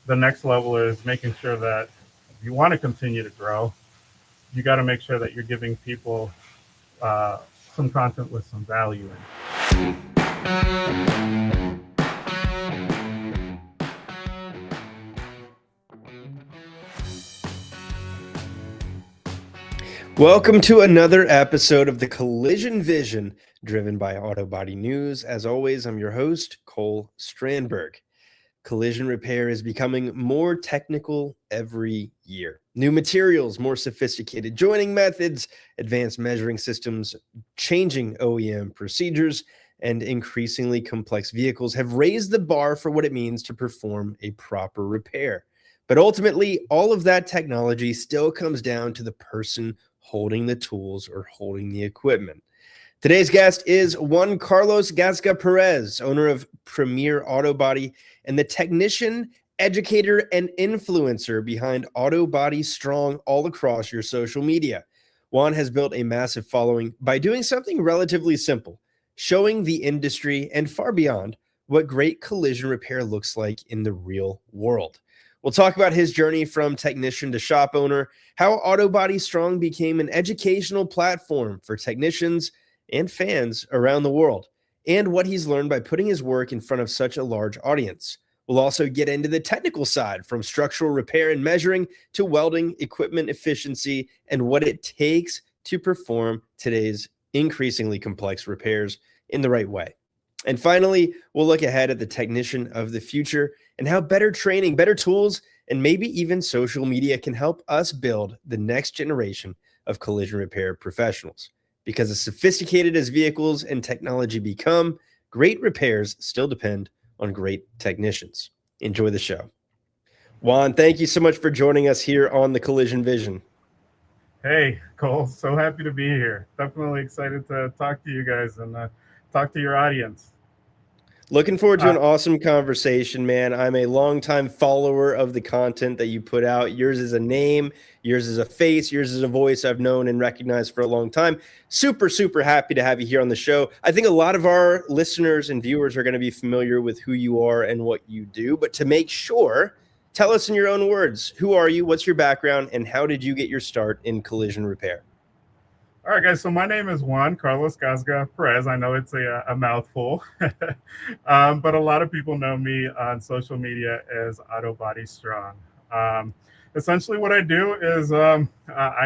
the next level is making sure that if you want to continue to grow, you got to make sure that you're giving people uh, some content with some value in. Welcome to another episode of the Collision Vision, driven by Auto Body News. As always, I'm your host, Cole Strandberg. Collision repair is becoming more technical every year. New materials, more sophisticated joining methods, advanced measuring systems, changing OEM procedures, and increasingly complex vehicles have raised the bar for what it means to perform a proper repair. But ultimately, all of that technology still comes down to the person holding the tools or holding the equipment. Today's guest is Juan Carlos Gasga Perez, owner of Premier Auto Body and the technician, educator, and influencer behind Auto Body Strong all across your social media. Juan has built a massive following by doing something relatively simple, showing the industry and far beyond what great collision repair looks like in the real world. We'll talk about his journey from technician to shop owner, how Auto Body Strong became an educational platform for technicians and fans around the world, and what he's learned by putting his work in front of such a large audience. We'll also get into the technical side, from structural repair and measuring to welding, equipment efficiency, and what it takes to perform today's increasingly complex repairs in the right way. And finally, we'll look ahead at the technician of the future and how better training, better tools, and maybe even social media can help us build the next generation of collision repair professionals. Because as sophisticated as vehicles and technology become, great repairs still depend on great technicians. Enjoy the show. Juan, thank you so much for joining us here on the Collision Vision. Hey, Cole, so happy to be here. Definitely excited to talk to you guys and talk to your audience. Looking forward to Uh, an awesome conversation, man. I'm a longtime follower of the content that you put out. Yours is a name, yours is a face, yours is a voice I've known and recognized for a long time. Super, super happy to have you here on the show. I think a lot of our listeners and viewers are going to be familiar with who you are and what you do. But to make sure, tell us in your own words, who are you, what's your background, and how did you get your start in collision repair? all right, guys. So my name is Juan Carlos Gasga Perez. I know it's a mouthful, but a lot of people know me on social media as Auto Body Strong. Um, Essentially, what I do is I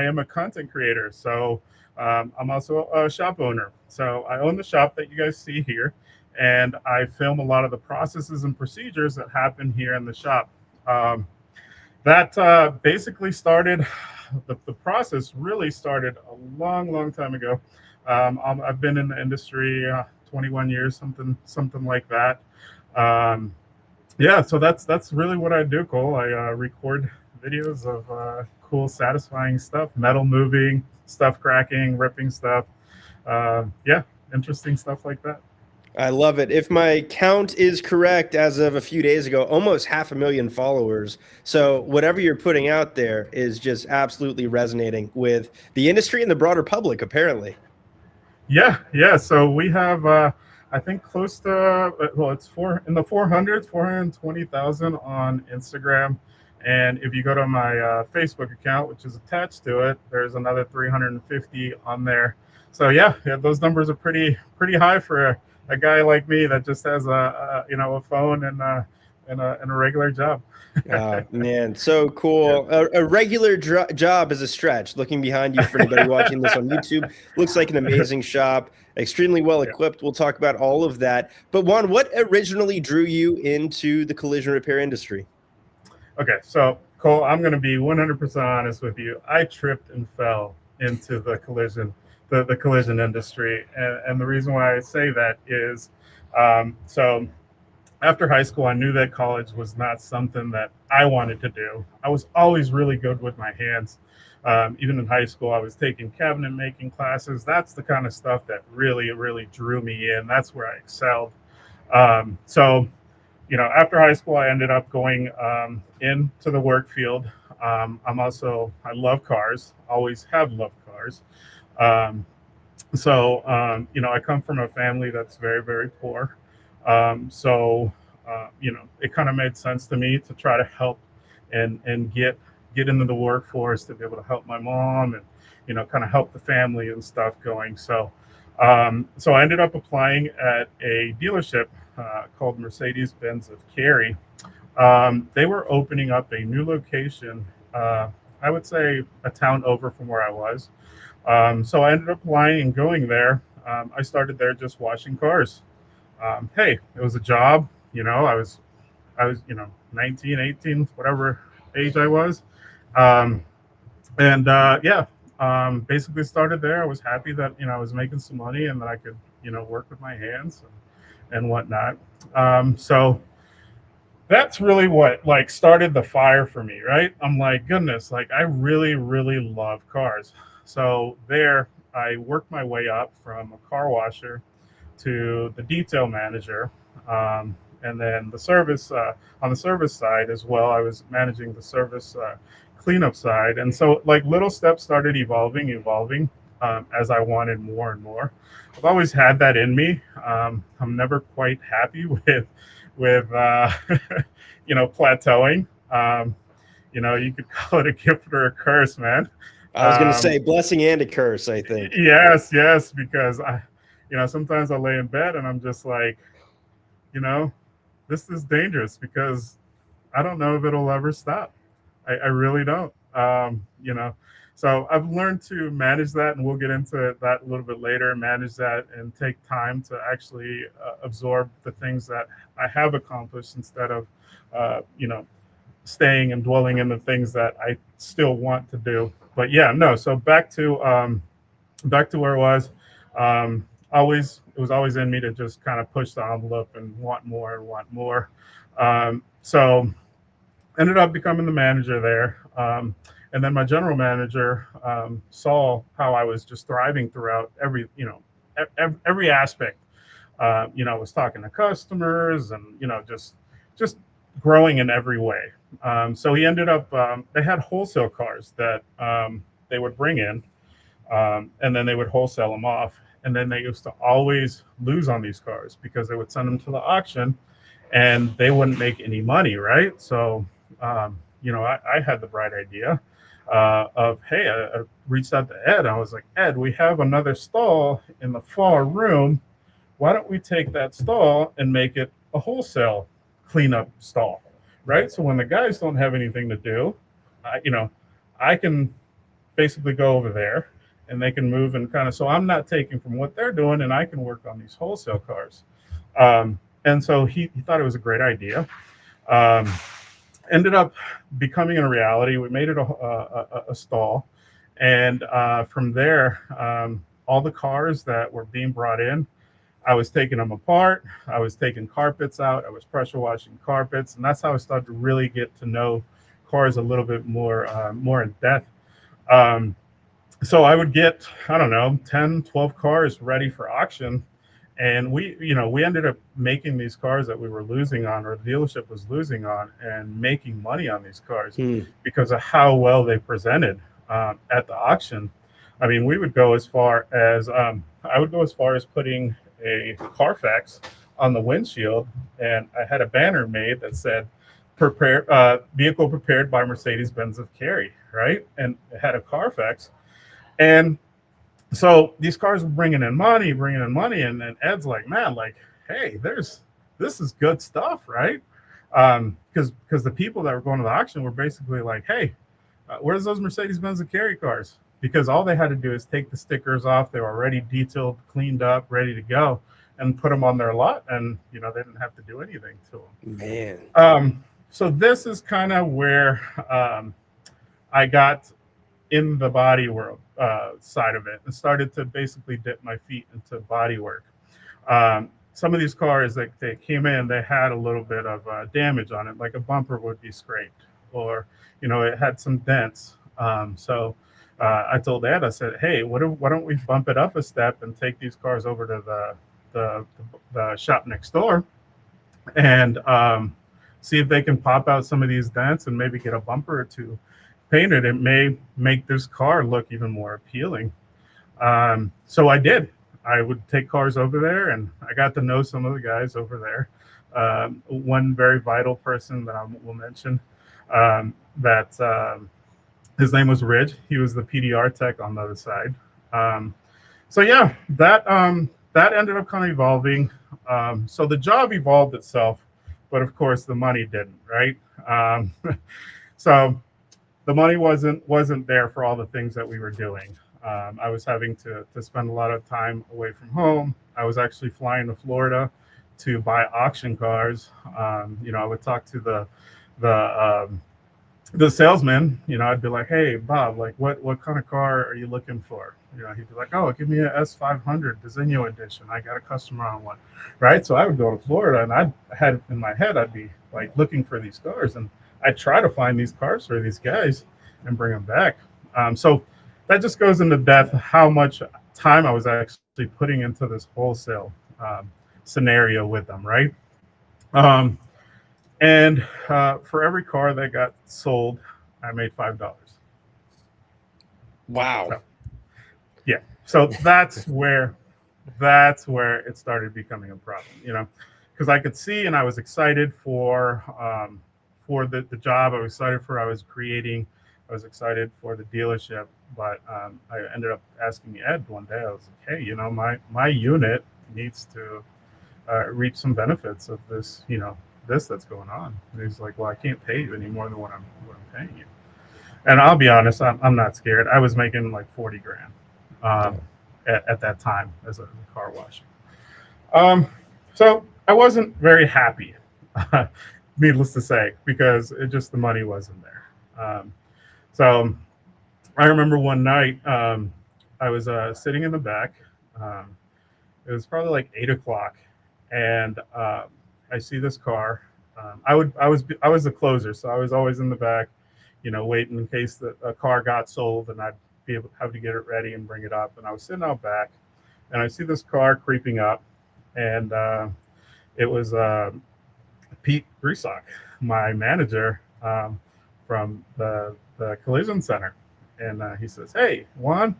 am a content creator. So I'm also a shop owner. So I own the shop that you guys see here, and I film a lot of the processes and procedures that happen here in the shop. Um, that basically started the process really started a long time ago. I've been in the industry 21 years, something like that. um, yeah, so that's really what I do, Cole. I record videos of cool satisfying stuff, metal moving, stuff cracking, ripping stuff. Yeah, interesting stuff like that. I love it. If my count is correct, as of a few days ago, almost 500,000 followers. So whatever you're putting out there is just absolutely resonating with the industry and the broader public, apparently. Yeah. So we have, I think, close to well, it's four in the 400s, 420,000 on Instagram, and if you go to my Facebook account, which is attached to it, there's another 350 on there. So yeah, those numbers are pretty high for a guy like me that just has a phone and a regular job. Man, so Yeah, cool. A regular job is a stretch. Looking behind you for anybody watching this on YouTube, looks like an amazing shop, extremely well yeah. equipped. We'll talk about all of that. But Juan, what originally drew you into the collision repair industry? Okay, so Cole, I'm going to be 100% honest with you. I tripped and fell into the collision industry, and the reason why I say that is, so after high school, I knew that college was not something that I wanted to do. I was always really good with my hands. Even in high school, I was taking cabinet making classes. That's the kind of stuff that really drew me in. That's where I excelled. So after high school, I ended up going into the work field. I love cars, always have loved cars. Um, I come from a family that's very poor. So it kind of made sense to me to try to help and get into the workforce to be able to help my mom and kind of help the family and stuff going. So I ended up applying at a dealership called Mercedes Benz of Cary. They were opening up a new location. I would say a town over from where I was. So I ended up applying and going there. I started there just washing cars. Hey, it was a job. I was 19, 18, whatever age I was. Um, and yeah, basically started there. I was happy that I was making some money and that I could work with my hands and whatnot. So that's really what like started the fire for me, right? I'm like, goodness, like I really, really love cars. So there, I worked my way up from a car washer to the detail manager, and then the service on the service side as well. I was managing the service cleanup side, and so like little steps started evolving as I wanted more and more. I've always had that in me. I'm never quite happy with plateauing. You could call it a gift or a curse, man. I was going to Um, say blessing and a curse, I think. yes, because sometimes I lay in bed and I'm just like, you know, this is dangerous because I don't know if it'll ever stop. I really don't. So I've learned to manage that, and we'll get into that a little bit later. Manage that and take time to actually absorb the things that I have accomplished instead of, staying and dwelling in the things that I still want to do. But yeah, no. So back to where it was. Always it was always in me to just kind of push the envelope and want more and want more. So ended up becoming the manager there. And then my general manager saw how I was just thriving throughout every aspect. I was talking to customers and just growing in every way. So he ended up. They had wholesale cars that they would bring in, and then they would wholesale them off. And then they used to always lose on these cars because they would send them to the auction and they wouldn't make any money, right? So, I had the bright idea of, hey, I reached out to Ed. I was like, Ed, we have another stall in the far room. Why don't we take that stall and make it a wholesale cleanup stall, right? So when the guys don't have anything to do, I can basically go over there and they can move and kind of so I'm not taking from what they're doing and I can work on these wholesale cars. And so he thought it was a great idea. Um, Ended up becoming a reality. We made it a stall. And from there, all the cars that were being brought in, I was taking them apart. I was taking carpets out. I was pressure washing carpets. And that's how I started to really get to know cars a little bit more in depth. Um, so I would get, I don't know, 10, 12 cars ready for auction. And we ended up making these cars that we were losing on, or the dealership was losing on, and making money on these cars because of how well they presented at the auction. I mean, we would go as far as I would go as far as putting a Carfax on the windshield, and I had a banner made that said, "Prepare vehicle prepared by Mercedes Benz of Cary," right? And it had a Carfax, and so these cars were bringing in money, and then Ed's like, man, like, hey, this is good stuff, right? Because the people that were going to the auction were basically like, hey, where's those Mercedes Benz and Carry cars? Because all they had to do is take the stickers off. They were already detailed, cleaned up, ready to go, and put them on their lot, and they didn't have to do anything to them. Man. So this is kind of where I got in the body world side of it and started to basically dip my feet into body work. Some of these cars that they came in, they had a little bit of damage on it, like a bumper would be scraped, or it had some dents. So I told Ed, I said, hey, why don't we bump it up a step and take these cars over to the shop next door and see if they can pop out some of these dents and maybe get a bumper or two painted. It may make this car look even more appealing. So I did. I would take cars over there, and I got to know some of the guys over there. One very vital person that I will mention, that his name was Ridge. He was the PDR tech on the other side. Um, so yeah, that ended up kind of evolving. So the job evolved itself, but of course the money didn't, right? Um, so the money wasn't there for all the things that we were doing. I was having to spend a lot of time away from home. I was actually flying to Florida to buy auction cars. I would talk to the um, the salesman, I'd be like, "Hey, Bob, like, what kind of car are you looking for?" He'd be like, "Oh, give me a S500 Designo edition. I got a customer on one," right? So I would go to Florida, and I had in my head, I'd be like looking for these cars, and I'd try to find these cars for these guys and bring them back. So that just goes into depth how much time I was actually putting into this wholesale scenario with them, right? Um, and for every car that got sold, I made $5. Wow. So yeah, so that's where it started becoming a problem, because I could see and I was excited for the job. I was excited for I was creating. I was excited for the dealership, but I ended up asking Ed one day. I was like, "Hey, my unit needs to reap some benefits of this, this that's going on." And he's like, "Well, I can't pay you any more than what I'm paying you." And I'll be honest, I'm not scared. I was making like 40 grand um, Yeah. at that time as a car wash. Um, so I wasn't very happy, needless to say, because the money wasn't there. So I remember one night I was sitting in the back. Um, it was probably like 8 o'clock, and I see this car. I was the closer, so I was always in the back, waiting in case a car got sold, and I'd be able to have to get it ready and bring it up. And I was sitting out back, and I see this car creeping up, and it was Pete Brusock, my manager from the collision center, and he says, "Hey, Juan."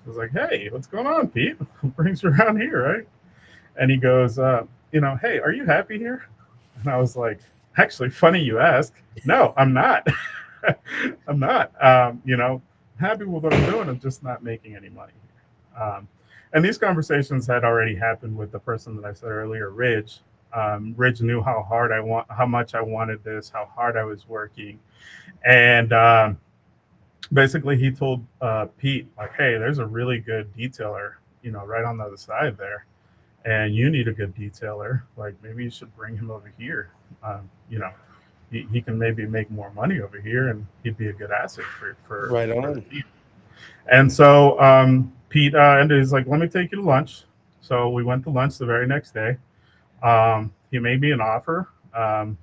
I was like, "Hey, what's going on, Pete? What brings you around here, right?" And he goes, "Hey, are you happy here?" And I was like, "Actually, funny you ask. No, I'm not. I'm not. Happy with what I'm doing. I'm just not making any money." And these conversations had already happened with the person that I said earlier, Ridge. Ridge knew how much I wanted this, how hard I was working, and basically he told Pete, like, "Hey, there's a really good detailer, right on the other side there, and you need a good detailer. Like, maybe you should bring him over here. He can maybe make more money over here, and he'd be a good asset Right for the on. team." And so Pete ended. He's like, "Let me take you to lunch." So we went to lunch the very next day. He made me an offer. I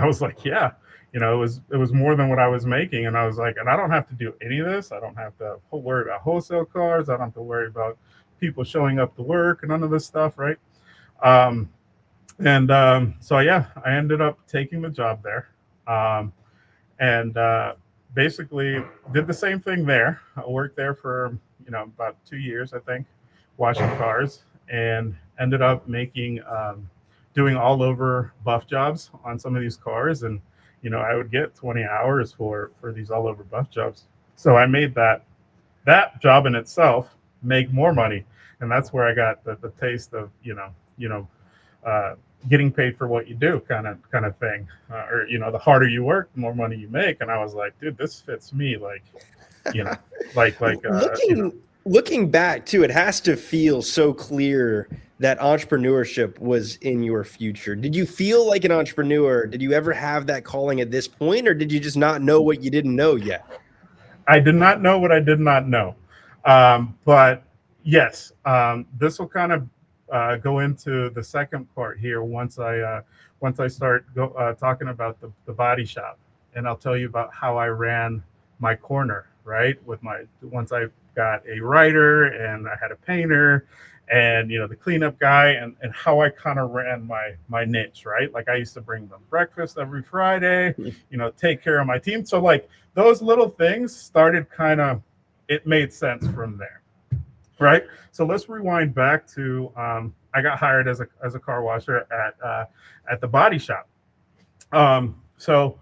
was like, "Yeah." It was more than what I was making, and I was like, "And I don't have to do any of this. I don't have to worry about wholesale cars. I don't have to worry about people showing up to work and none of this stuff, right?" Um, and so yeah, I ended up taking the job there, um, and basically did the same thing there. I worked there for about 2 years, I think, washing cars, and ended up making doing all over buff jobs on some of these cars, and I would get 20 hours for these all over buff jobs. So I made that job in itself make more money, and that's where I got the taste of uh, getting paid for what you do, kind of thing. Or the harder you work, the more money you make. And I was like, "Dude, this fits me." Like, you know, like Looking back too, it has to feel so clear that entrepreneurship was in your future. Did you feel like an entrepreneur? Did you ever have that calling at this point, or did you just not know what you didn't know yet? I did not know what I did not know. But yes, this will kind of go into the second part here once I start talking about the body shop, and I'll tell you about how I ran my corner, right? With my Once I got a writer and I had a painter and the cleanup guy, and how I kind of ran my niche, right? Like, I used to bring them breakfast every Friday, take care of my team. So like those little things started kind of, it made sense from there, right? So let's rewind back to I got hired as a car washer at the body shop. So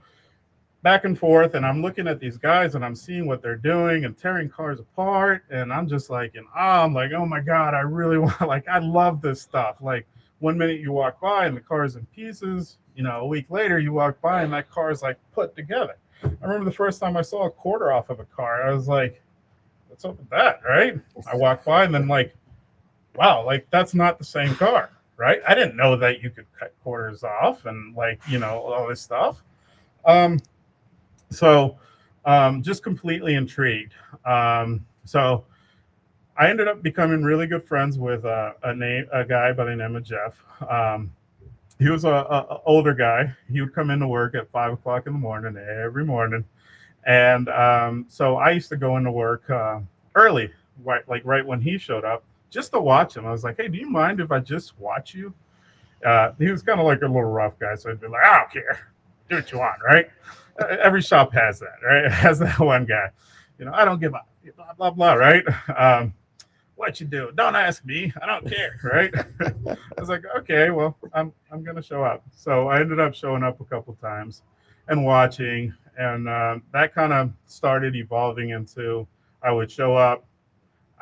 back and forth, and I'm looking at these guys and I'm seeing what they're doing and tearing cars apart, and I'm just like in awe. I'm like, oh my god, I really want, like, I love this stuff. Like, one minute you walk by and the car's in pieces, a week later you walk by and that car is like put together. I remember the first time I saw a quarter off of a car, I was like, what's up with that, right? I walked by and then, like, wow, like, that's not the same car, right? I didn't know that you could cut quarters off and, like, all this stuff. um so just completely intrigued. So I ended up becoming really good friends with a guy by the name of Jeff. He was a older guy. He would come into work at 5 o'clock in the morning every morning, and so I used to go into work early, right when he showed up, just to watch him. I was like, "Hey, do you mind if I just watch you?" He was kind of like a little rough guy, so I'd be like, "I don't care, do what you want," right? Every shop has that, right? It has that one guy. I don't give up, blah blah blah, right? What you do? Don't ask me. I don't care, right? I was like, okay, well, I'm gonna show up. So I ended up showing up a couple times and watching, and that kind of started evolving into I would show up,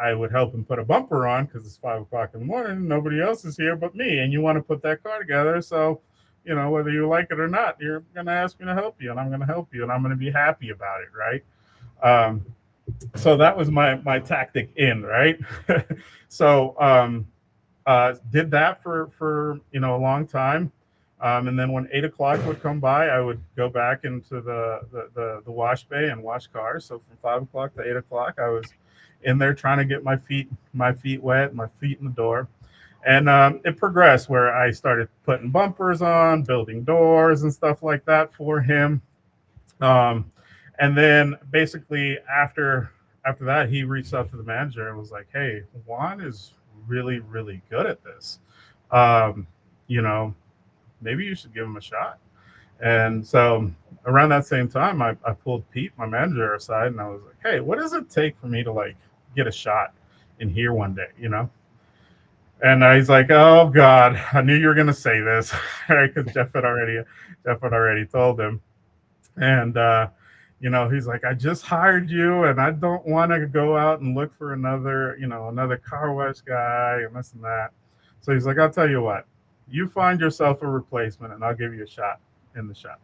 I would help him put a bumper on because it's 5 o'clock in the morning, nobody else is here but me, and you want to put that car together, so whether you like it or not, you're gonna ask me to help you, and I'm gonna help you, and I'm gonna be happy about it, right? Um, so that was my tactic in, right. So did that for a long time, and then when 8 o'clock would come by, I would go back into the wash bay and wash cars. So from 5 o'clock to 8 o'clock, I was in there trying to get my feet wet, my feet in the door. And it progressed where I started putting bumpers on, building doors and stuff like that for him. um, and then basically after that, he reached out to the manager and was like, "Hey, Juan is really really good at this. Um, you know, maybe you should give him a shot." And so around that same time, I pulled Pete, my manager, aside, and I was like, "Hey, what does it take for me to, like, get a shot in here one day?" And he's like, "Oh God, I knew you were gonna say this," right? Because Jeff had already told him. And he's like, "I just hired you, and I don't want to go out and look for another car wash guy and this and that." So he's like, "I'll tell you what, you find yourself a replacement, and I'll give you a shot in the shop."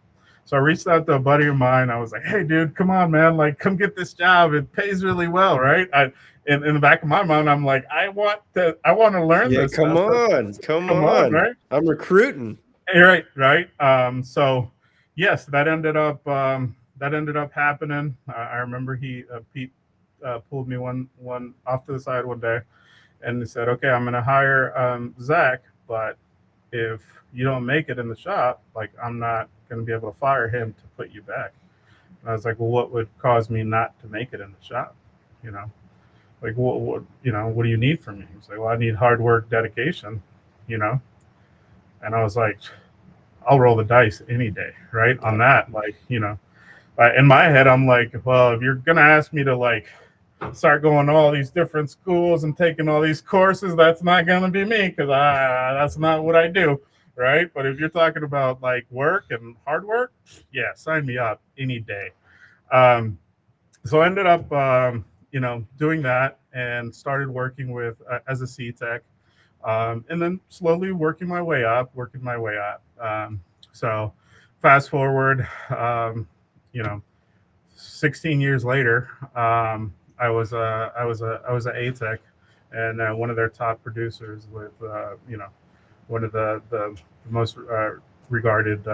So I reached out to a buddy of mine. I was like, "Hey, dude, come on, man! Like, come get this job. It pays really well, right?" In the back of my mind, I'm like, I want to learn Yeah, this come stuff. on, come Come on, on. right? I'm recruiting. Right, right. So yes, that ended up happening. I remember Pete pulled me one off to the side one day, and he said, "Okay, I'm going to hire Zach, but if you don't make it in the shop, like, I'm not going to be able to fire him to put you back." And I was like, "Well, what would cause me not to make it in the shop? You know, like, what do you need from me?" He's like, "Well, I need hard work, dedication, you know." And I was like, "I'll roll the dice any day, right? On Yeah. that." Like, in my head, I'm like, "Well, if you're gonna ask me to, like, start going to all these different schools and taking all these courses, that's not gonna be me, because that's not what I do, right? But if you're talking about, like, work and hard work, yeah, sign me up any day." Um, so I ended up, doing that and started working with as a C tech, and then slowly working my way up. So fast forward, you know, 16 years later, I was a tech, and one of their top producers with one of the most regarded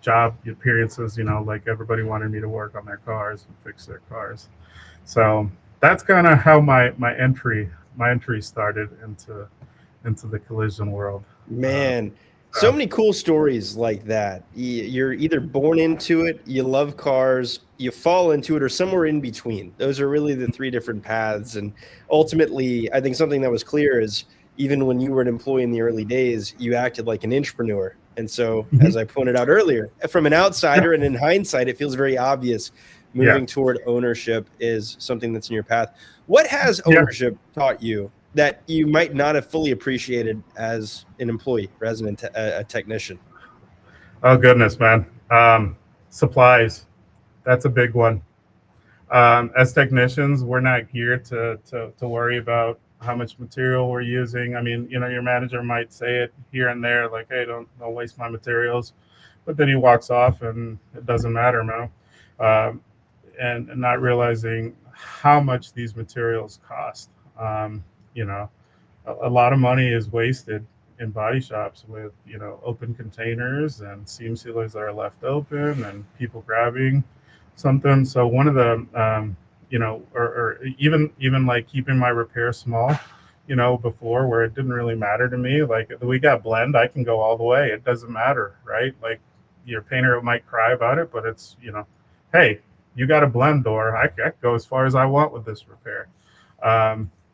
job appearances. Like, everybody wanted me to work on their cars and fix their cars. So that's kind of how my entry started into the collision world. Uh, Man, so many cool stories like that. You're either born into it, you love cars, you fall into it, or somewhere in between. Those are really the three different paths. And ultimately, I think something that was clear is even when you were an employee in the early days, you acted like an entrepreneur. And so, mhm. as I pointed out earlier, from an Yeah. outsider and in hindsight, it feels very obvious Yeah. moving toward ownership is something that's in your path. What has Yeah. ownership taught you that you might not have fully appreciated as an employee or as a technician? Oh goodness, man. Supplies. That's a big one. As technicians, we're not geared to worry about how much material we're using. I mean, your manager might say it here and there, like, "Hey, don't waste my materials," but then he walks off, and it doesn't matter, man. Um, and not realizing how much these materials cost. You know, a lot of money is wasted in body shops with open containers and seam sealers that are left open and people grabbing something. So one of the or even like keeping my repair small, before, where it didn't really matter to me, like we got blend, I can go all the way, it doesn't matter, right? Like your painter might cry about it, but it's hey, you got a blend door, I can go as far as I want with this repair.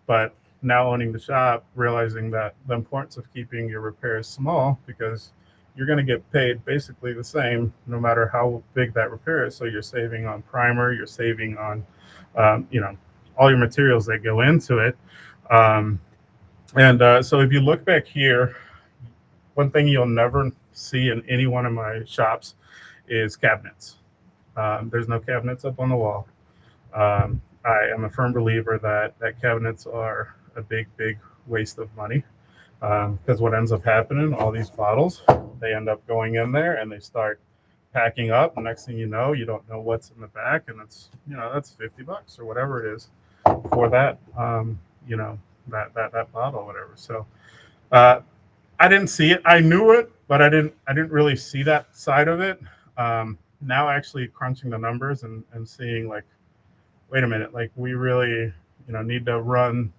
But now owning the shop, realizing that the importance of keeping your repairs small, because you're going to get paid basically the same no matter how big that repair is. So you're saving on primer, you're saving on, um, you know, all your materials that go into it. Um, and so if you look back here, one thing you'll never see in any one of my shops is cabinets. There's no cabinets up on the wall. I am a firm believer that cabinets are a big waste of money, because what ends up happening, all these bottles, they end up going in there and they start packing up. And next thing you don't know what's in the back, and it's that's $50 or whatever it is for that that bottle or whatever. So uh, I didn't see it. I knew it, but I didn't really see that side of it. Now actually crunching the numbers and seeing, like, wait a minute, like we really need to run.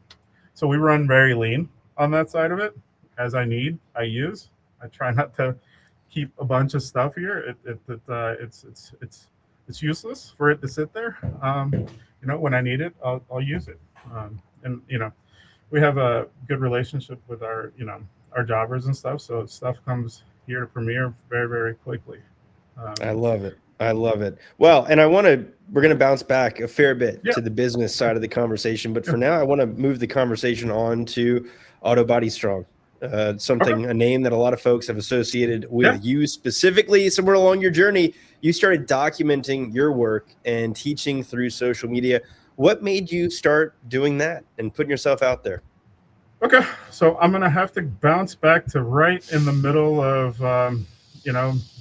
So we run very lean on that side of it. As I use. I try not to keep a bunch of stuff here. It's useless for it to sit there. When I need it, I'll use it. And we have a good relationship with our jobbers and stuff. So stuff comes here to Premiere very quickly. I Um, love it. I love it. Well, and we're going to bounce back a fair bit yeah, to the business side of the conversation, but yeah, for now, I want to move the conversation on to Auto Body Strong. okay, A name that a lot of folks have associated yeah. with you specifically. Somewhere along your journey, you started documenting your work and teaching through social media. What made you start doing that and putting yourself out there? Okay, so I'm gonna have to bounce back to right in the middle of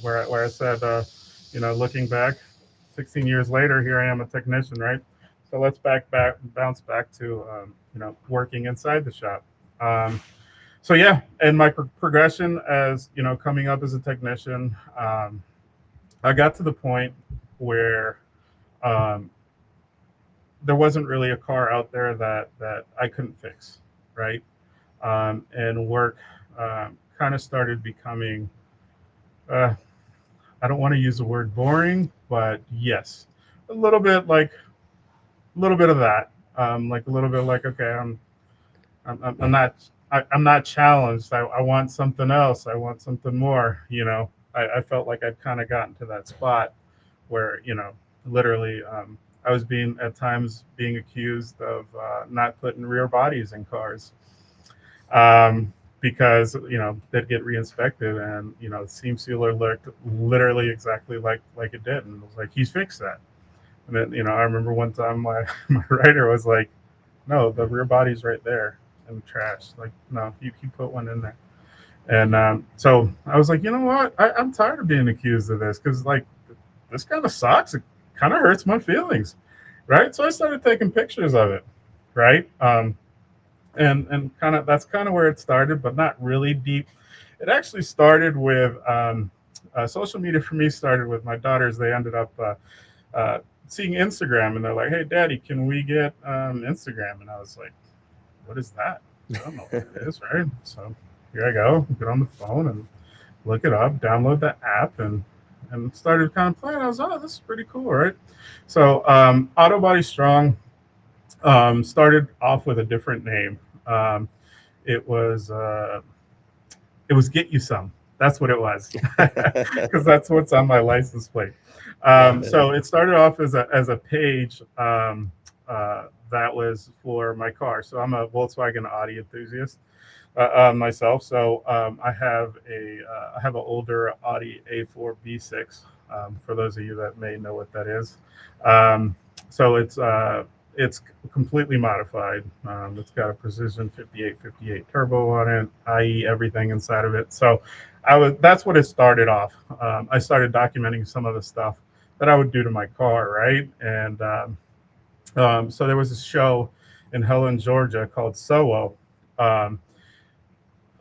where I said looking back, 16 years later, here I am, a technician, right? So let's bounce back to working inside the shop. Um, so yeah, and my progression as coming up as a technician, I got to the point where um, there wasn't really a car out there that I couldn't fix, right? And work kind of started becoming, uh, I don't want to use the word boring, but yes, a little bit like a little bit of that, like a little bit like, okay, I'm not I'm not challenged. I want something else. I want something more. I felt like I'd kind of gotten to that spot where literally I was being at times being accused of not putting rear bodies in cars, because they'd get re-inspected, and seam sealer looked literally exactly like it did, and it was like, he's fixed that. And then I remember one time my my writer was like, no, the rear body's right there in the trash. Like, no, you put one in there. And so I was like, you know what, I'm tired of being accused of this, because like this kind of sucks. It kind of hurts my feelings, right? So I started taking pictures of it, right? And kind of that's kind of where it started, but not really deep. It actually started with social media for me. Started with my daughters. They ended up seeing Instagram, and they're like, "Hey, Daddy, can we get Instagram?" And I was like, "What is that? I don't know what it is, right?" So here I go, get on the phone and look it up, download the app, and started kind of playing. I was, oh, this is pretty cool, right? So Auto Body Strong started off with a different name. Um, it was Get You Some. That's what it was, because that's what's on my license plate. Love it. So it started off as a page, that was for my car. So I'm a Volkswagen Audi enthusiast myself. So I have an older Audi A4 B6. For those of you that may know what that is, um, so it's completely modified. It's got a precision 5858 turbo on it, i.e., everything inside of it. So that's what it started off. I started documenting some of the stuff that I would do to my car, right? And so there was a show in Helen, Georgia called SOWO. Um,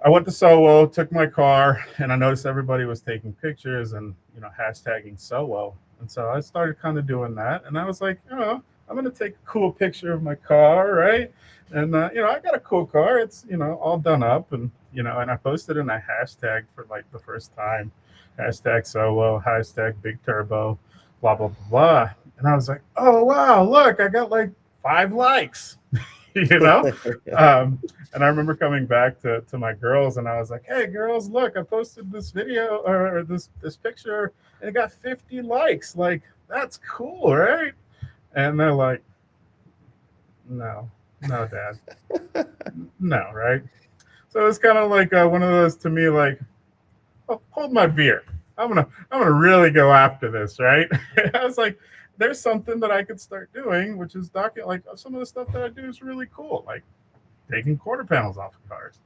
I went to SOWO, took my car, and I noticed everybody was taking pictures and hashtagging SOWO. And so I started kind of doing that, and I was like, I'm gonna take a cool picture of my car, right? And I got a cool car. It's all done up, and and I posted and I hashtagged for like the first time, hashtag SOWO, hashtag Big Turbo, blah blah blah. And I was like, oh wow, look, I got like 5 likes. you know um, and I remember coming back to my girls, and I was like, hey girls, look, I posted this video or this picture, and it got 50 likes. Like, that's cool, right? And they're like, no, no, dad, no, right? So it's kind of like one of those to me, like, oh, hold my beer. I'm gonna really go after this, right? I was like, there's something that I could start doing, which is document, like, some of the stuff that I do is really cool, like taking quarter panels off of cars.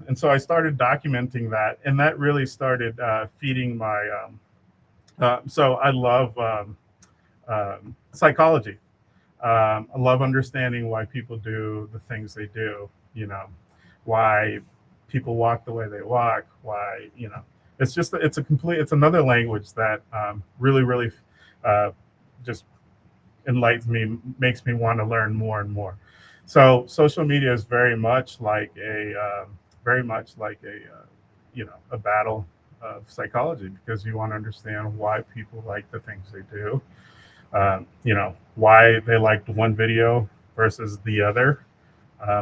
And so I started documenting that, and that really started feeding my. So I love psychology. I love understanding why people do the things they do. Why people walk the way they walk. Why it's another language that really just enlightens me, makes me want to learn more and more. So social media is very much like a battle of psychology, because you want to understand why people like the things they do. Why they liked one video versus the other.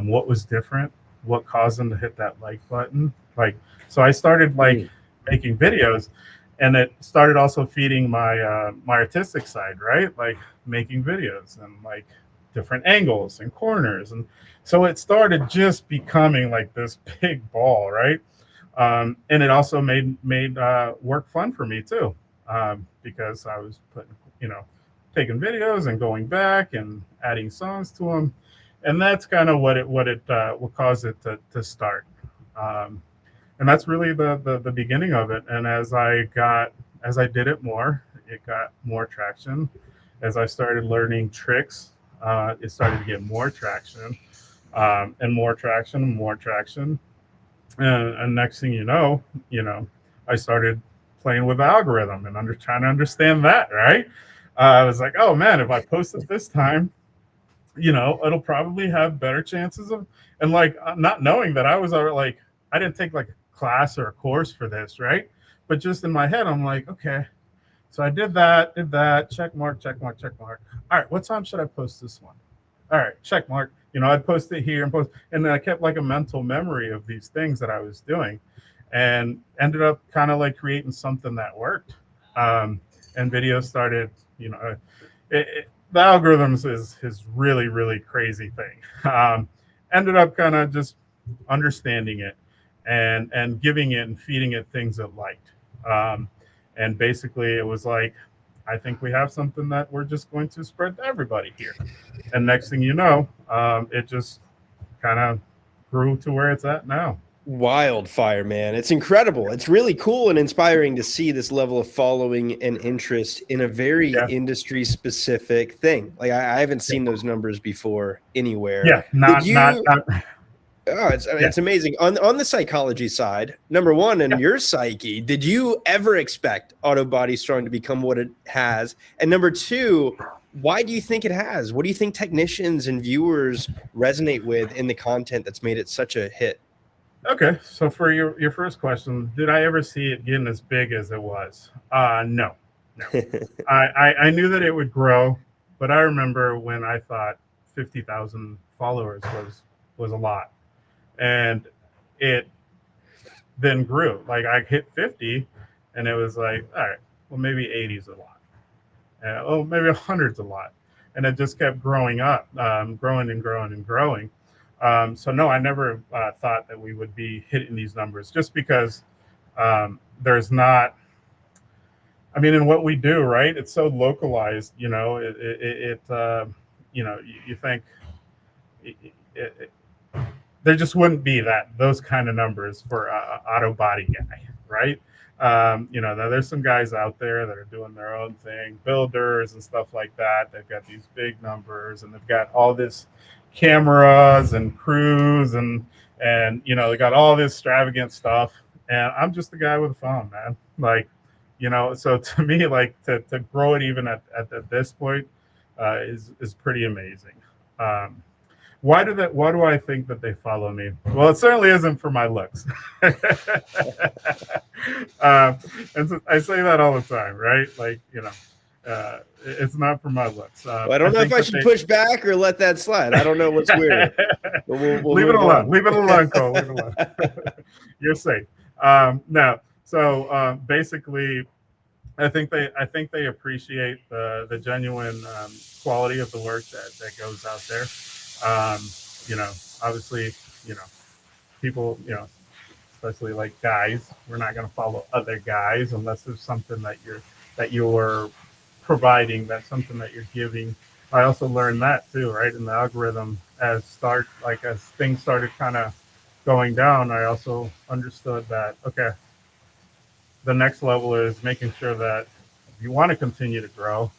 What was different? What caused them to hit that like button? Like, so I started like Mm. making videos, and it started also feeding my artistic side, right? Like making videos and like different angles and corners, and so it started just becoming like this big ball, right? And it also made work fun for me too, because I was putting, you know, taking videos and going back and adding songs to them, and that's kind of what caused it to start. Um, and that's really the beginning of it. And as I did it more, it got more traction. As I started learning tricks, it started to get more traction, and more traction and more traction. And next thing I started playing with the algorithm and trying to understand that. Right? I was like, oh man, if I post it this time, it'll probably have better chances of, and like, not knowing that I didn't take like a class or a course for this, right? But just in my head, I'm like, okay, so I did that, check mark, check mark, check mark. All right, what time should I post this one? All right, check mark. I'd post it here and then I kept like a mental memory of these things that I was doing, and ended up kind of like creating something that worked. And videos started, you know, the algorithms is really crazy thing. Ended up kind of just understanding it, and giving it and feeding it things it liked. And basically, it was like, I think we have something that we're just going to spread to everybody here. And next thing you know, it just kind of grew to where it's at now. Wildfire, man. It's incredible. It's really cool and inspiring to see this level of following and interest in a very Yeah, industry specific thing. Like I haven't yeah, seen those numbers before anywhere. yeah. Did Not not you not. Oh, it's Yeah, it's amazing. On the psychology side, number one, in yeah. your psyche, did you ever expect Auto Body Strong to become what it has? And number two, why do you think it has? What do you think technicians and viewers resonate with in the content that's made it such a hit? Okay, so for your first question, did I ever see it getting as big as it was? No, no. I knew that it would grow, but I remember when I thought 50,000 followers was a lot, and it then grew. Like, I hit 50, and it was like, all right, well maybe 80 is a lot. Oh, maybe 100's a lot. and it just kept growing up, growing and growing and growing. So no, I never thought that we would be hitting these numbers, just because there's not. I mean, in what we do, right? It's so localized. You think it, it, there just wouldn't be those kind of numbers for a auto body guy, right? Now there's some guys out there that are doing their own thing, builders and stuff like that. They've got these big numbers, and they've got all this cameras and crews, and they got all this extravagant stuff. And I'm just the guy with a phone, man. Like, so to me, like, to grow it even at this point is pretty amazing. Um, why do I think that they follow me? Well, it certainly isn't for my looks. And so I say that all the time, right? Like, it's not for my looks. Well, I don't know if I should push back or let that slide. I don't know what's weird. But we'll leave it alone. On. Leave it alone, Cole. Leave it alone. You're safe. No. So basically, I think they appreciate the genuine quality of the work that goes out there. Obviously, people, especially like guys, we're not going to follow other guys unless there's something that you're providing, that's something that you're giving. I also learned that too, right? In the algorithm, as things started kind of going down, I also understood that, okay, the next level is making sure that if you want to continue to grow,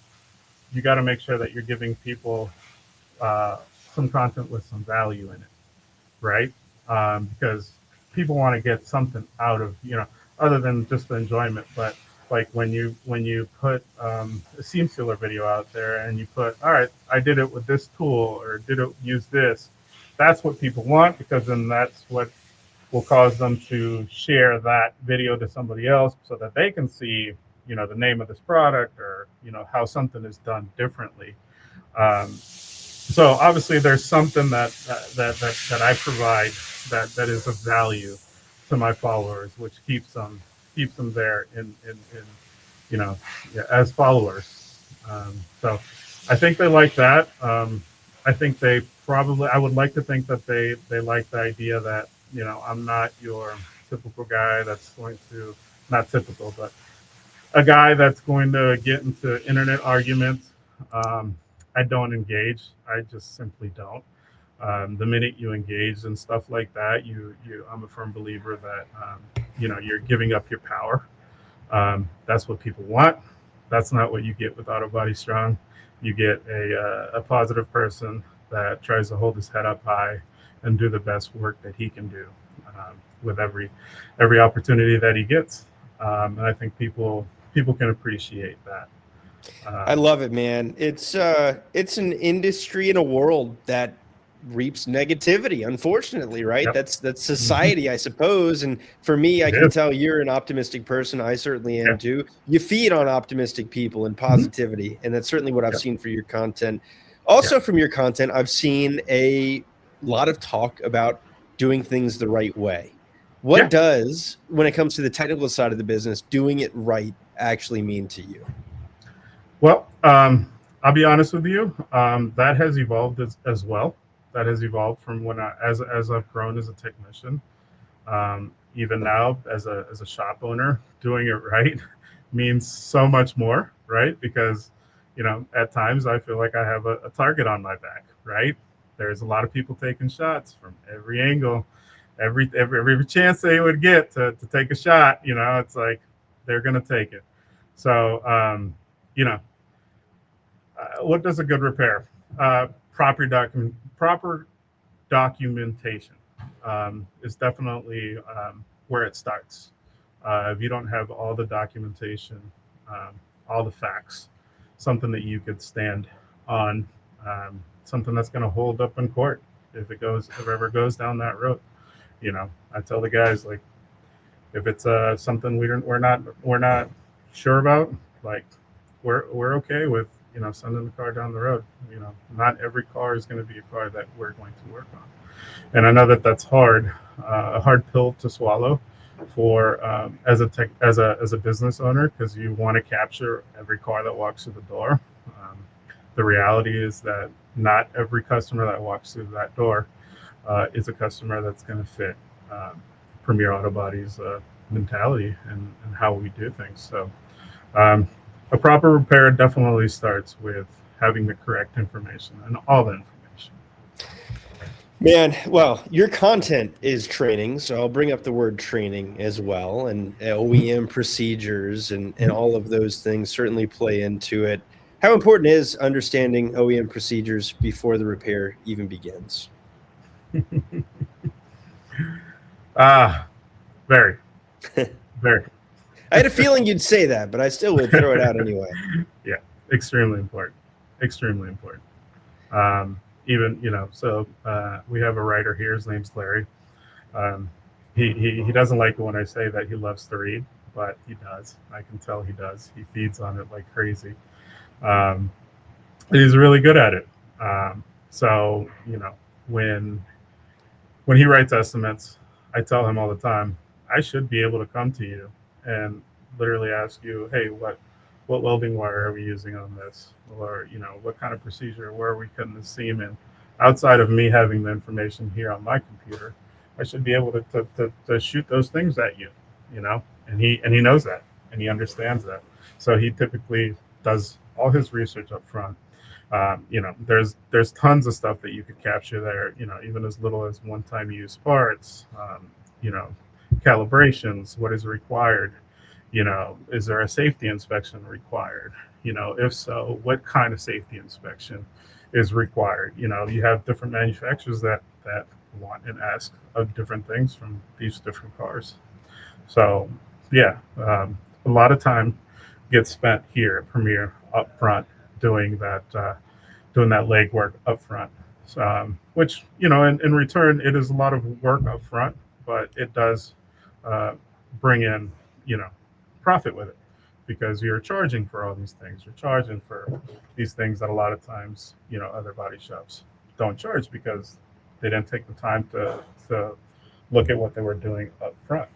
you got to make sure that you're giving people uh, some content with some value in it, right? Because people want to get something out of, other than just the enjoyment. But like when you put a seam sealer video out there and you put, all right, I did it with this tool or did it use this, that's what people want, because then that's what will cause them to share that video to somebody else so that they can see, the name of this product, or how something is done differently. So obviously there's something that I provide that is of value to my followers, which keeps them there in yeah, as followers. So I think they like that. I think I would like to think that they like the idea that, I'm not your typical guy that's going to, not typical, but a guy that's going to get into internet arguments. Um, I don't engage. I just simply don't. The minute you engage in stuff like that, I'm a firm believer that you're giving up your power. That's what people want. That's not what you get with Auto Body Strong. You get a positive person that tries to hold his head up high and do the best work that he can do with every opportunity that he gets. And I think people can appreciate that. I love it, man. It's an industry and a world that reaps negativity, unfortunately, right? Yep. That's society, I suppose. And for me, I can tell you're an optimistic person. I certainly am too. You feed on optimistic people and positivity, and that's certainly what I've seen for your content. Also, from your content, I've seen a lot of talk about doing things the right way. What does, when it comes to the technical side of the business, doing it right actually mean to you? Well, I'll be honest with you. That has evolved as well. That has evolved from as I've grown as a technician. Even now, as a shop owner, doing it right means so much more, right? Because at times I feel like I have a target on my back, right? There's a lot of people taking shots from every angle, every chance they would get to take a shot. It's like they're gonna take it. So what does a good repair? Proper documentation is definitely where it starts. If you don't have all the documentation, all the facts, something that you could stand on, something that's going to hold up in court if it ever goes down that road. I tell the guys, like, if it's something we're not sure about, like, we're okay with sending the car down the road. Not every car is going to be a car that we're going to work on, and I know that that's hard, a hard pill to swallow for as a business owner, because you want to capture every car that walks through the door. the reality is that not every customer that walks through that door is a customer that's going to fit Premier Auto Body's mentality and how we do things. So um, a proper repair definitely starts with having the correct information and all the information. Man, well, your content is training, so I'll bring up the word training as well. And OEM procedures and all of those things certainly play into it. How important is understanding OEM procedures before the repair even begins? Ah, very, very. I had a feeling you'd say that, but I still would throw it out anyway. Yeah, extremely important. Extremely important. Even, so we have a writer here. His name's Larry. Um, he doesn't like it when I say that he loves to read, but he does. I can tell he does. He feeds on it like crazy. Um, and he's really good at it. So, when he writes estimates, I tell him all the time, I should be able to come to you and literally ask you, hey, what welding wire are we using on this? Or, what kind of procedure, where are we cutting the seam in? Outside of me having the information here on my computer, I should be able to shoot those things at you, and he knows that and he understands that. So he typically does all his research up front. There's tons of stuff that you could capture there. Even as little as one-time use parts. You know, calibrations. What is required? Is there a safety inspection required? If so, what kind of safety inspection is required? You have different manufacturers that want and ask of different things from these different cars. So, yeah, a lot of time gets spent here at Premier up front doing that legwork up front. So, which in return, it is a lot of work up front, but it does uh, bring in you know profit with it because you're charging for all these things. You're charging for these things that a lot of times other body shops don't charge because they didn't take the time to look at what they were doing up front.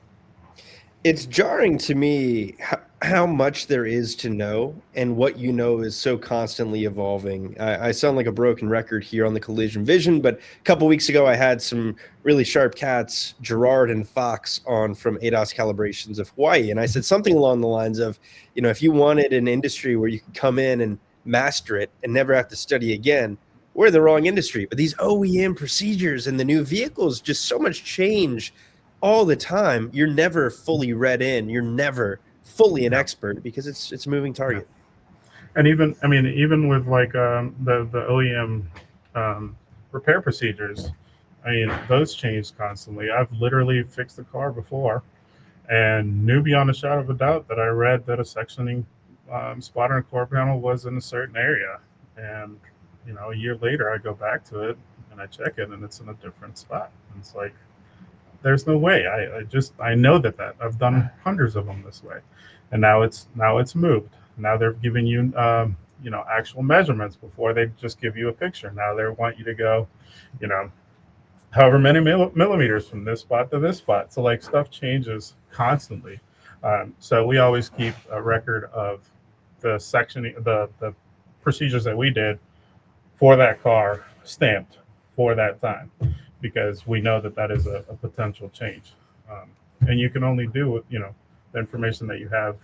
It's jarring to me how much there is to know, and what you know is so constantly evolving. I sound like a broken record here on the Collision Vision, but a couple weeks ago I had some really sharp cats, Gerard and Fox, on from ADAS Calibrations of Hawaii, and I said something along the lines of, if you wanted an industry where you could come in and master it and never have to study again, we're the wrong industry. But these OEM procedures and the new vehicles, just so much change all the time. You're never fully read in. You're never fully an No, expert because it's a moving no. target. And even with like the OEM um, repair procedures, those change constantly. I've literally fixed a car before and knew beyond a shadow of a doubt that I read that a sectioning spotter and core panel was in a certain area, and a year later I go back to it and I check it and it's in a different spot. And it's like there's no way. I know that I've done hundreds of them this way, and now it's moved. Now they're giving you actual measurements before they just give you a picture. Now they want you to go, you know however many millimeters from this spot to this spot. So like stuff changes constantly. So we always keep a record of the sectioning, the procedures that we did for that car stamped for that time because we know that is a potential change. Um, and you can only do with the information that you have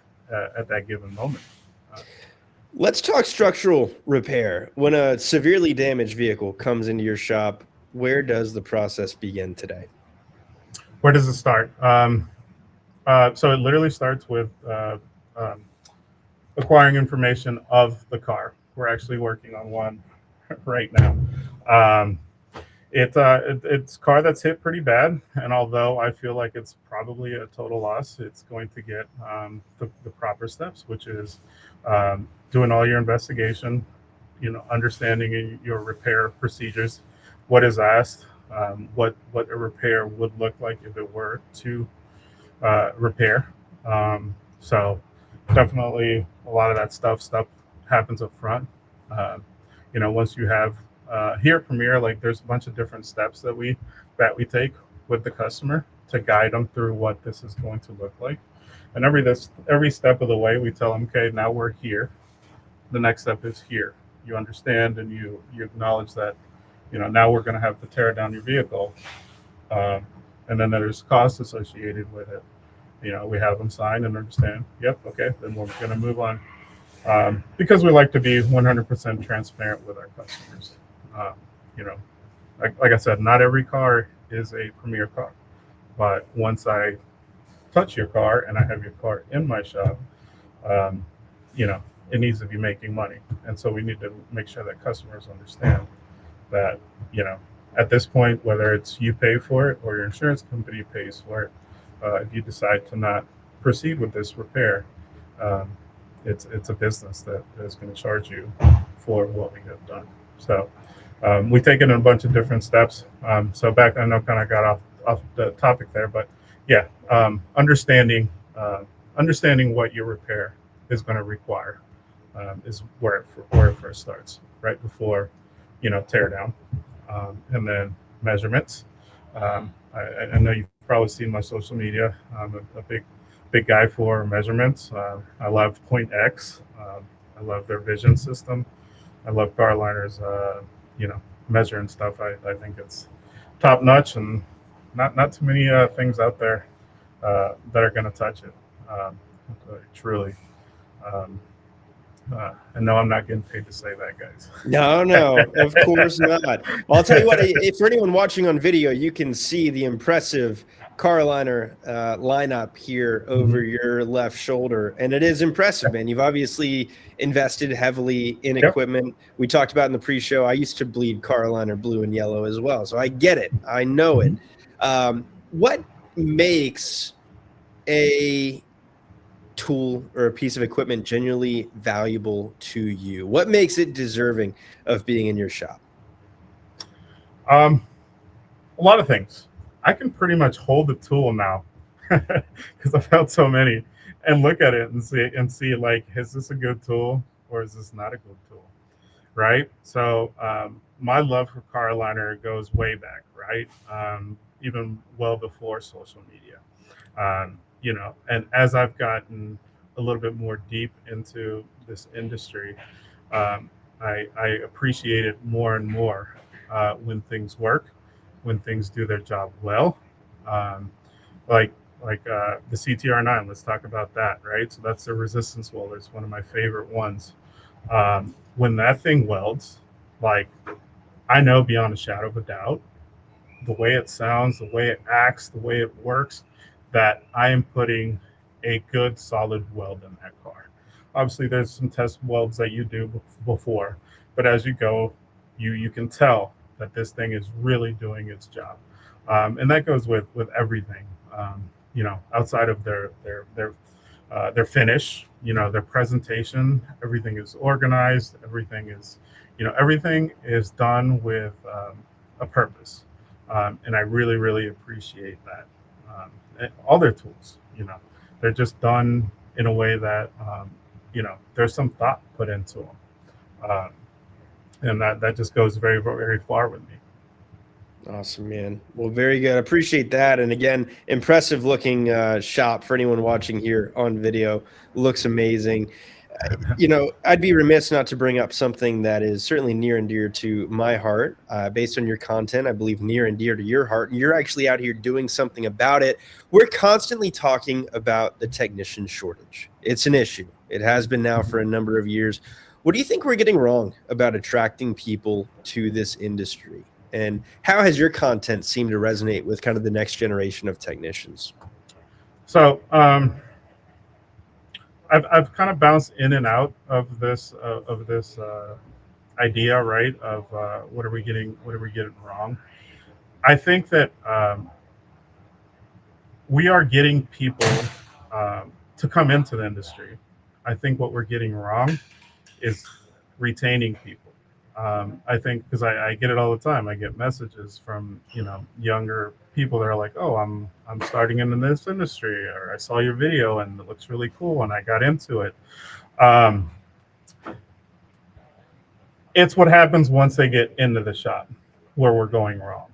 at that given moment. Uh, Let's talk structural repair. When a severely damaged vehicle comes into your shop, where does the process begin today? where does it start? So it literally starts with um, acquiring information of the car. We're actually working on one right now. Um, it's a car that's hit pretty bad, and although I feel like it's probably a total loss, it's going to get the proper steps, which is doing all your investigation, understanding your repair procedures, what is asked, what a repair would look like if it were to repair. So definitely a lot of that stuff happens up front. Uh, once you have here at Premier, like there's a bunch of different steps that we take with the customer to guide them through what this is going to look like. And every step of the way, we tell them, okay, now we're here. The next step is here. you understand and you acknowledge that, now we're going to have to tear down your vehicle, um, and then there's costs associated with it. We have them sign and understand. Yep, okay, then we're going to move on, because we like to be 100% transparent with our customers. Um, you know, like I said, not every car is a premier car, but once I touch your car and I have your car in my shop, um, you know, it needs to be making money, and so we need to make sure that customers understand that, you know, at this point, whether it's you pay for it or your insurance company pays for it, if you decide to not proceed with this repair, um, it's a business that is going to charge you for what we have done. So we take it in a bunch of different steps. So back, I know kind of got off the topic there, but yeah, understanding what your repair is going to require, is where it first starts, right before, tear down, and then measurements. I know you've probably seen my social media. I'm a big guy for measurements. I love Point X. I love their vision system. I love Carliner's, you know, measuring stuff. I think it's top notch, and not too many things out there that are going to touch it. Truly. Um, and no, I'm not getting paid to say that, guys. No, no, of course not. Well, I'll tell you what, if for anyone watching on video, you can see the impressive Carliner lineup here over Mhm. your left shoulder. And it is impressive, man. You've obviously invested heavily in Yep. equipment. We talked about in the pre-show, I used to bleed Carliner blue and yellow as well. So I get it. I know it. Mhm. What makes a tool or a piece of equipment genuinely valuable to you? What makes it deserving of being in your shop? Um, a lot of things. I can pretty much hold the tool now because I've held so many, and look at it and see like, is this a good tool or is this not a good tool? Right. So my love for Carliner goes way back, right? Even well before social media. And as I've gotten a little bit more deep into this industry, um, I appreciate it more and more when things work, when things do their job well. Um, like the CTR9. Let's talk about that, right? So that's the resistance welder. It's one of my favorite ones. When that thing welds, like, I know beyond a shadow of a doubt, the way it sounds, the way it acts, the way it works, that I am putting a good solid weld in that car. Obviously, there's some test welds that you do before, but as you go, you can tell that this thing is really doing its job, and that goes with everything. Outside of their finish, their presentation, everything is organized. Everything is done with a purpose, and I really, really appreciate that. And all their tools, they're just done in a way that, there's some thought put into them, and that just goes very, very far with me. Awesome, man. Well, very good. I appreciate that. And again, impressive looking shop for anyone watching here on video. Looks amazing. I'd be remiss not to bring up something that is certainly near and dear to my heart. Based on your content, I believe near and dear to your heart. And you're actually out here doing something about it. We're constantly talking about the technician shortage. It's an issue. It has been now for a number of years. What do you think we're getting wrong about attracting people to this industry? And how has your content seemed to resonate with kind of the next generation of technicians? So I've kind of bounced in and out of this idea, right? Of what are we getting wrong? I think that we are getting people to come into the industry. I think what we're getting wrong is retaining people. I think because I get it all the time. I get messages from younger people that are like, "Oh, I'm starting in this industry, or I saw your video and it looks really cool, and I got into it." Um, it's what happens once they get into the shop where we're going wrong.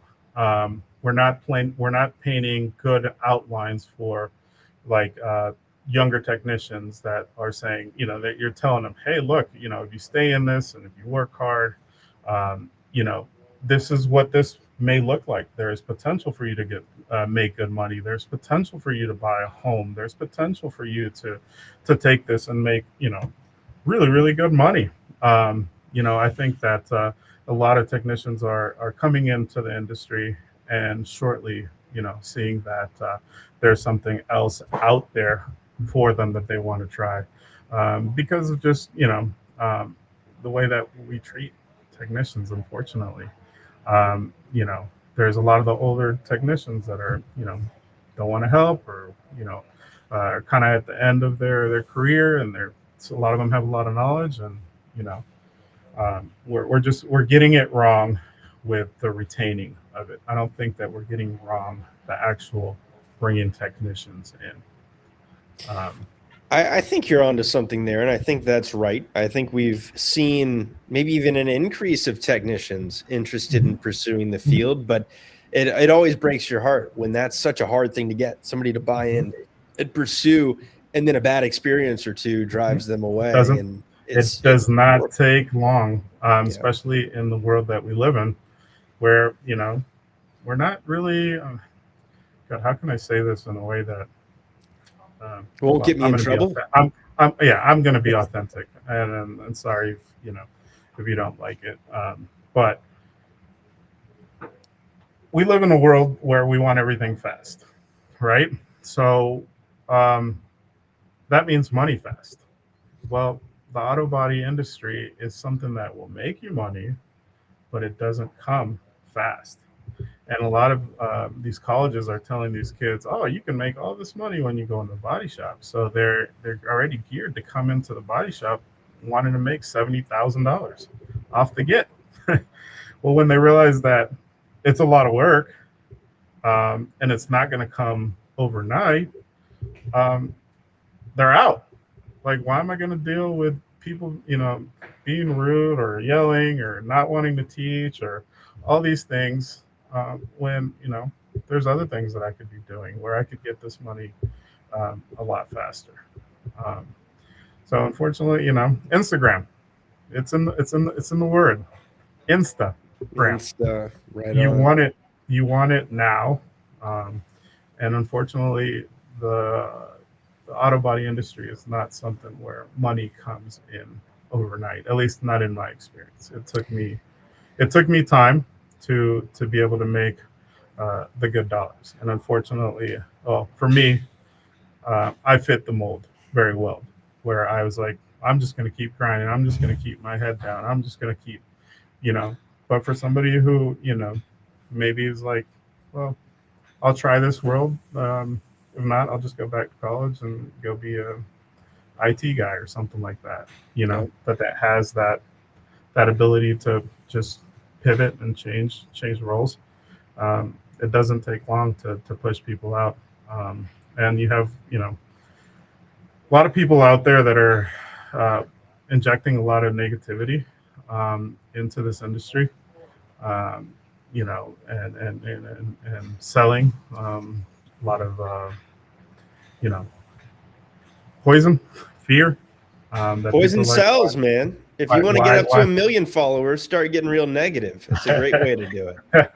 We're not painting good outlines for, like, younger technicians that are saying, that you're telling them, hey, look, if you stay in this and if you work hard, you know, this is what this may look like. There is potential for you to make good money. There's potential for you to buy a home. There's potential for you to take this and make, really, really good money. I think that a lot of technicians are coming into the industry and shortly, seeing that there's something else out there for them that they want to try, because of just, the way that we treat technicians, unfortunately. Um, you know, there's a lot of the older technicians that are, don't want to help, or, are kind of at the end of their career, and so a lot of them have a lot of knowledge, and, you know, we're getting it wrong with the retaining of it. I don't think that we're getting wrong the actual bringing technicians in. I think you're onto something there, and I think that's right. I think we've seen maybe even an increase of technicians interested in pursuing the field, but it always breaks your heart when that's such a hard thing to get somebody to buy in and pursue, and then a bad experience or two drives them away, Doesn't and It it's does not take long, yeah. especially in the world that we live in, where we're not really. God, how can I say this in a way that? Hold Won't on, get me I'm in going to be. trouble. Yeah, I'm going to be authentic, and sorry if if you don't like it, but we live in a world where we want everything fast, right? So um, that means money fast. Well, the auto body industry is something that will make you money, but it doesn't come fast. And a lot of these colleges are telling these kids, "Oh, you can make all this money when you go in the body shop." So they're already geared to come into the body shop wanting to make $70,000 off the get. Well, when they realize that it's a lot of work, and it's not going to come overnight, um, they're out. Like, why am I going to deal with people, being rude or yelling or not wanting to teach or all these things, when, there's other things that I could be doing where I could get this money a lot faster. Um, so unfortunately, Instagram, it's in the word, Instagram. Insta, right You on. want it, you want it now. Um, and unfortunately, the the auto body industry is not something where money comes in overnight. At least not in my experience. It took me time to be able to make the good dollars, and unfortunately, well, for me, I fit the mold very well, where I was like, I'm just going to keep grinding. I'm just going to keep my head down. I'm just going to keep, you know. But for somebody who, maybe is like, well, I'll try this world. If not, I'll just go back to college and go be a IT guy or something like that. Yeah. That has that ability to just pivot and change roles. It doesn't take long to push people out. And you have a lot of people out there that are injecting a lot of negativity into this industry. Um, and selling a lot of you know poison, fear, that people Poison are like, sells, man. If you why, want to get why, up to why, 1 million followers, start getting real negative. It's a great way to do it.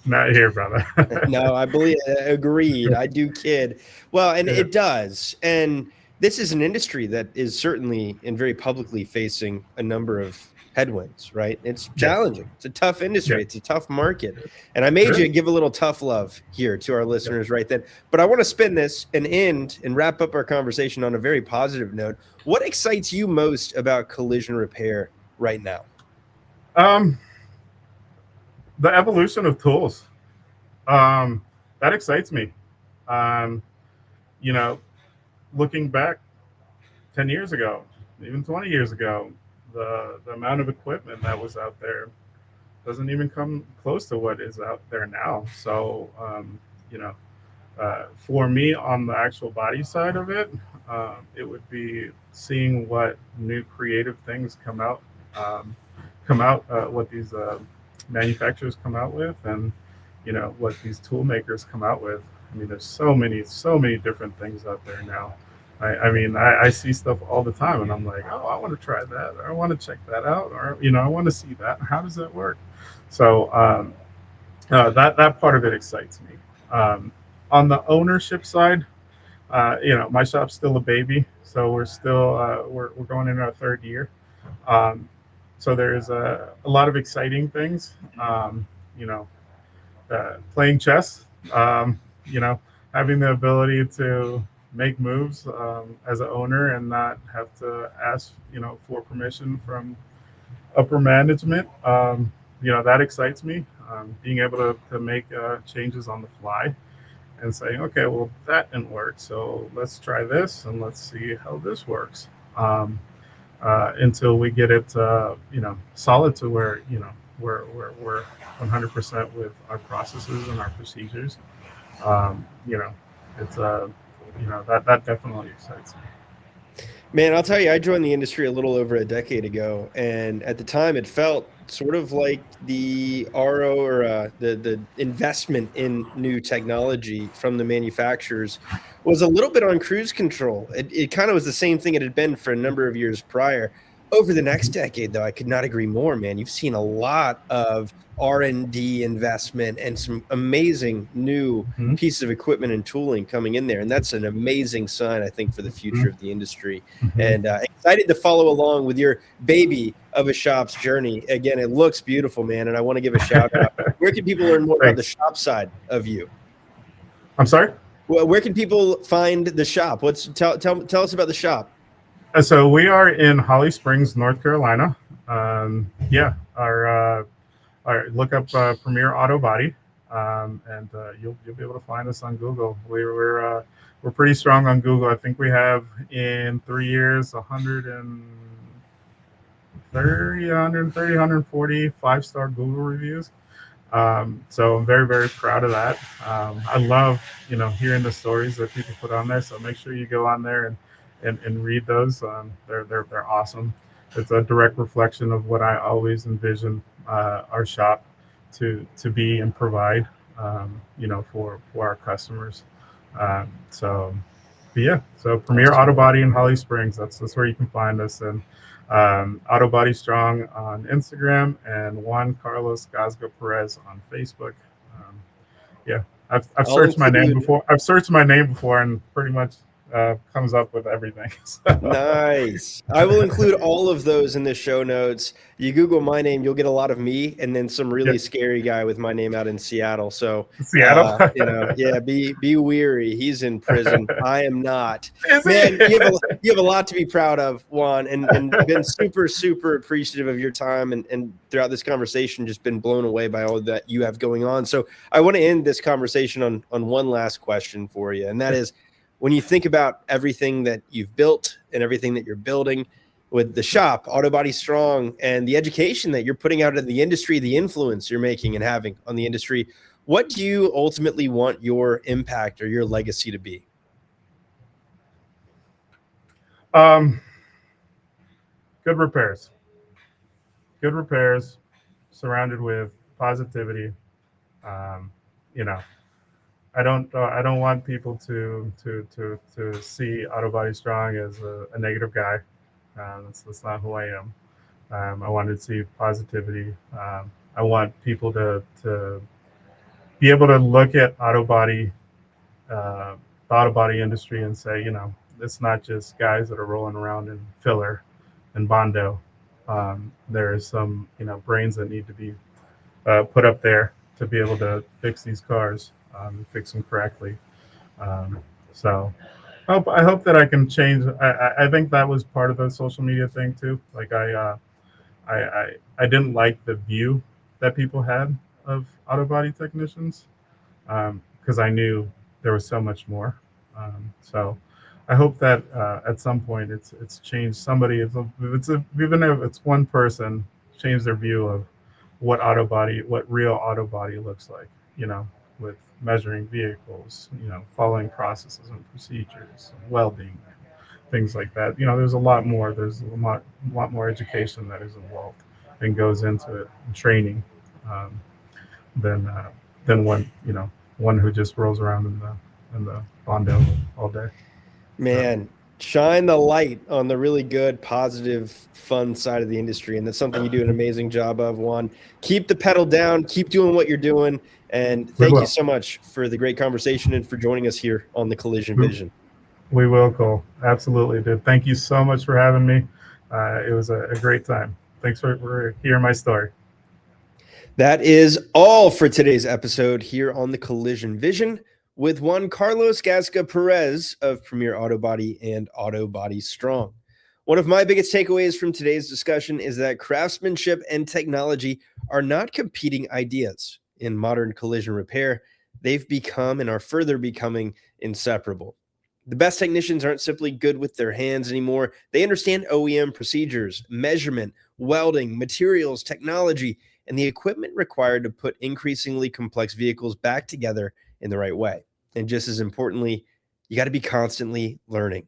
not here, brother. No, I believe agreed. I do kid. Well, and Yeah, it does. And this is an industry that is certainly and very publicly facing a number of headwinds, right? It's yes, challenging. It's a tough industry. yes, It's a tough market. And I made it you is. give a little tough love here to our Yeah. listeners right then. But I want to spin this and end and wrap up our conversation on a very positive note. What excites you most about collision repair right now? Um, the evolution of tools, um, that excites me. Um, you know, looking back 10 years ago, even 20 years ago, the amount of equipment that was out there doesn't even come close to what is out there now. So, you know, for me on the actual body side of it, it would be seeing what new creative things um, what these manufacturers come out with, and what these tool makers come out with. I mean, there's so many different things out there now. I see stuff all the time, and I'm like, oh, I want to try that, or I want to check that out, or I want to see that. How does that work? So that part of it excites me. On the ownership side, my shop's still a baby, so we're going in our third year. Um, so there's a lot of exciting things. You know, Playing chess. Um, you know, Having the ability to make moves as an owner and not have to ask for permission from upper management. That excites me. Being able to make changes on the fly and saying, okay, well, that didn't work. So let's try this and let's see how this works until we get it, solid to where, we're 100% with our processes and our procedures. Um, you know, it's, that definitely excites me. Man, I'll tell you, I joined the industry a little over a decade ago, and at the time, it felt sort of like the RO or the investment in new technology from the manufacturers was a little bit on cruise control. It kind of was the same thing it had been for a number of years prior. Over the next Mhm. decade, though, I could not agree more, man. You've seen a lot of R&D investment and some amazing new Mhm. pieces of equipment and tooling coming in there, and that's an amazing sign, I think, for the future Mhm. of the industry. Mhm. And excited to follow along with your baby of a shop's journey. Again, it looks beautiful, man, and I want to give a shout out. Where can people learn more about the Thanks. shop side of you? I'm sorry. Where can people find the shop? Tell us about the shop. So we are in Holly Springs, North Carolina. Yeah, our look up Premier Auto Body, and you'll be able to find us on Google. We're pretty strong on Google. I think we have in 3 years 130, 5-star Google reviews. So I'm very, very proud of that. I love, hearing the stories that people put on there. So make sure you go on there and read those. They're awesome. It's a direct reflection of what I always envision our shop to be and provide, for our customers. So, but yeah, so Premier Awesome, Auto man. Body in Holly Springs. That's where you can find us. And Auto Body Strong on Instagram, and Juan Carlos Gasga Perez on Facebook. Um, yeah, I've I'll searched my name include before. I've searched my name before, and pretty much comes up with everything. So, Nice. I will include all of those in the show notes. You Google my name, you'll get a lot of me and then some yeah, really scary guy with my name out in Seattle. So, Seattle. yeah, be weary. He's in prison. I am not. Is Man, he? you have a lot to be proud of, Juan, and been super appreciative of your time and throughout this conversation just been blown away by all that you have going on. So, I want to end this conversation on one last question for you, and that is when you think about everything that you've built and everything that you're building with the shop, Auto Body Strong, and the education that you're putting out in the industry, the influence you're making and having on the industry, what do you ultimately want your impact or your legacy to be? um, good repairs. Good repairs, surrounded with positivity. Um, you know, I don't want people to see Auto Body Strong as a negative guy. That's not who I am. I want to see positivity. I want people to be able to look at uh, the auto body industry and say, it's not just guys that are rolling around in filler and bondo. There is some brains that need to be put up there to be able to fix these cars, fix them correctly. Um, so I hope that I can change. I think that was part of the social media thing too. Like I didn't like the view that people had of auto body technicians because I knew there was so much more. So I hope that at some point it's changed. Somebody, even if it's one person, change their view of what real auto body looks like. You know, with measuring vehicles, following processes and procedures, and welding, things like that. There's a lot more. There's a lot more education that is involved and goes into it, and training, um, than than one. one who just rolls around in the Bondo all day. So, Man, shine the light on the really good, positive, fun side of the industry. And that's something you do an amazing job of, Juan. Keep the pedal down, keep doing what you're doing. And we thank you will. so much for the great conversation and for joining us here on the Collision We, Vision. we will, Cole. Absolutely, dude. Thank you so much for having me. It was a great time. Thanks for hearing my story. That is all for today's episode here on the Collision Vision with Juan Carlos Gasga Perez of Premier Auto Body and Auto Body Strong. One of my biggest takeaways from today's discussion is that craftsmanship and technology are not competing ideas in modern collision repair. They've become and are further becoming inseparable. The best technicians aren't simply good with their hands anymore. They understand OEM procedures, measurement, welding, materials, technology, and the equipment required to put increasingly complex vehicles back together in the right way. And just as importantly, you got to be constantly learning.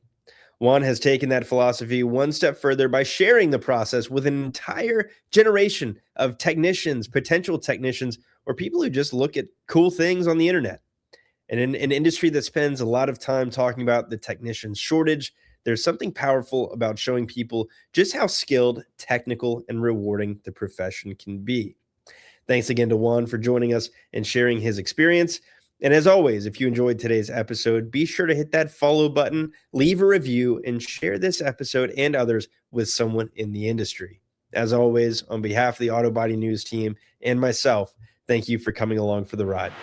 Juan has taken that philosophy one step further by sharing the process with an entire generation of technicians, potential technicians, or people who just look at cool things on the internet. And in an industry that spends a lot of time talking about the technician shortage, there's something powerful about showing people just how skilled, technical, and rewarding the profession can be. Thanks again to Juan for joining us and sharing his experience. And as always, if you enjoyed today's episode, be sure to hit that follow button, leave a review, and share this episode and others with someone in the industry. As always, on behalf of the Auto Body News team and myself, thank you for coming along for the ride.